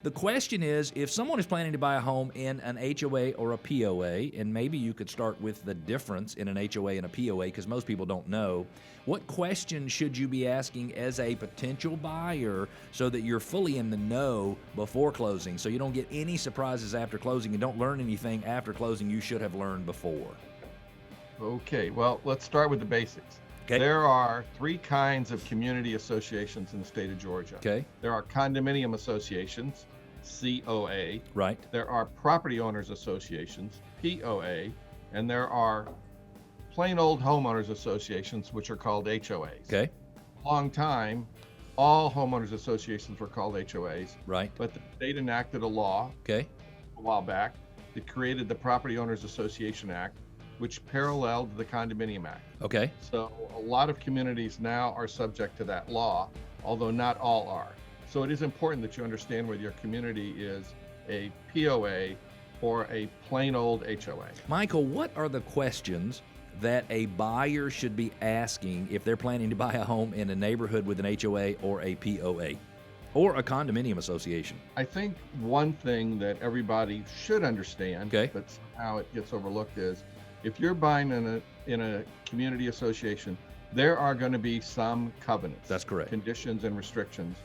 The question is, if someone is planning to buy a home in an HOA or a POA, and maybe you could start with the difference in an HOA and a POA because most people don't know, what questions should you be asking as a potential buyer so that you're fully in the know before closing, so you don't get any surprises after closing and don't learn anything after closing you should have learned before? Okay, well, let's start with the basics. Okay. There are three kinds of community associations in the state of Georgia. Okay. There are condominium associations, COA. Right. There are property owners associations, POA, and there are plain old homeowners associations, which are called HOAs. Okay. Long time, all homeowners associations were called HOAs. Right. But the state enacted a law Okay. a while back that created the Property Owners Association Act, which paralleled the Condominium Act. Okay. So a lot of communities now are subject to that law, although not all are. So it is important that you understand whether your community is a POA or a plain old HOA. Michael, what are the questions that a buyer should be asking if they're planning to buy a home in a neighborhood with an HOA or a POA or a condominium association? I think one thing that everybody should understand, Okay. but somehow it gets overlooked, is if you're buying in a community association, there are going to be some covenants. That's correct. Conditions and restrictions.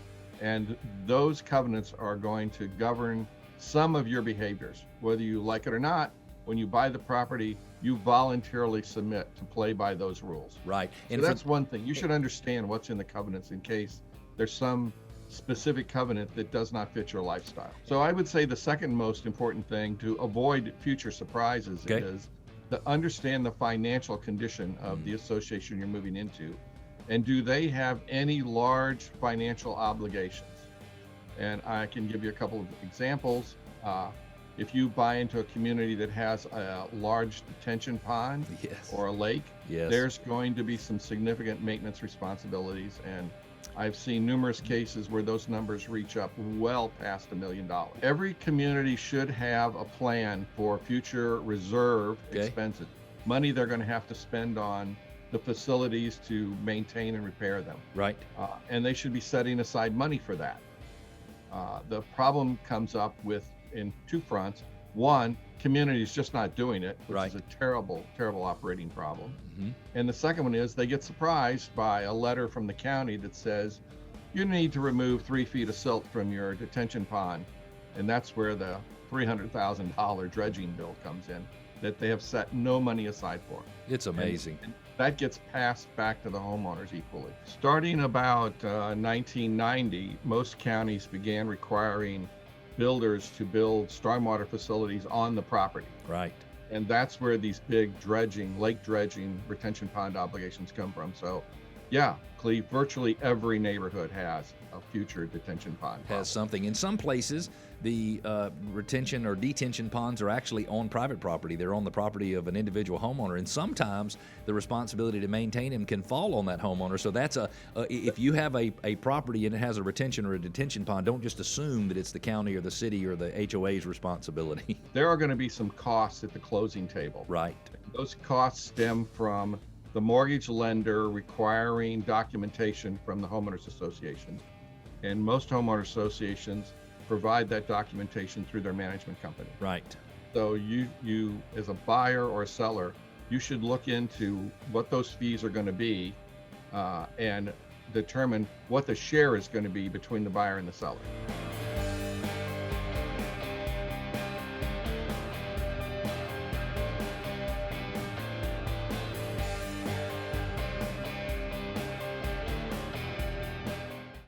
And those covenants are going to govern some of your behaviors. Whether you like it or not, when you buy the property, you voluntarily submit to play by those rules. Right. So that's one thing. You should understand what's in the covenants in case there's some specific covenant that does not fit your lifestyle. So I would say the second most important thing to avoid future surprises Okay. is to understand the financial condition of the association you're moving into, and do they have any large financial obligations? And I can give you a couple of examples. If you buy into a community that has a large detention pond Yes. or a lake, Yes. there's going to be some significant maintenance responsibilities, and I've seen numerous cases where those numbers reach up well past $1 million. Every community should have a plan for future reserve Okay. expenses, money they're going to have to spend on the facilities to maintain and repair them. Right. And they should be setting aside money for that. The problem comes up in two fronts. One, community is just not doing it, which Right. is a terrible, terrible operating problem. Hmm. And the second one is they get surprised by a letter from the county that says, you need to remove 3 feet of silt from your detention pond. And that's where the $300,000 dredging bill comes in, that they have set no money aside for. It's amazing. And that gets passed back to the homeowners equally. Starting about 1990, most counties began requiring builders to build stormwater facilities on the property. Right. And that's where these big dredging, lake dredging, retention pond obligations come from. So yeah, Cleve, virtually every neighborhood has a future detention pond. Has something. In some places, the retention or detention ponds are actually on private property. They're on the property of an individual homeowner, and sometimes the responsibility to maintain them can fall on that homeowner. So that's if you have a property and it has a retention or a detention pond, don't just assume that it's the county or the city or the HOA's responsibility. There are going to be some costs at the closing table. Right. Those costs stem from the mortgage lender requiring documentation from the homeowners association. And most homeowner associations provide that documentation through their management company. Right. So you as a buyer or a seller, you should look into what those fees are going to be and determine what the share is going to be between the buyer and the seller.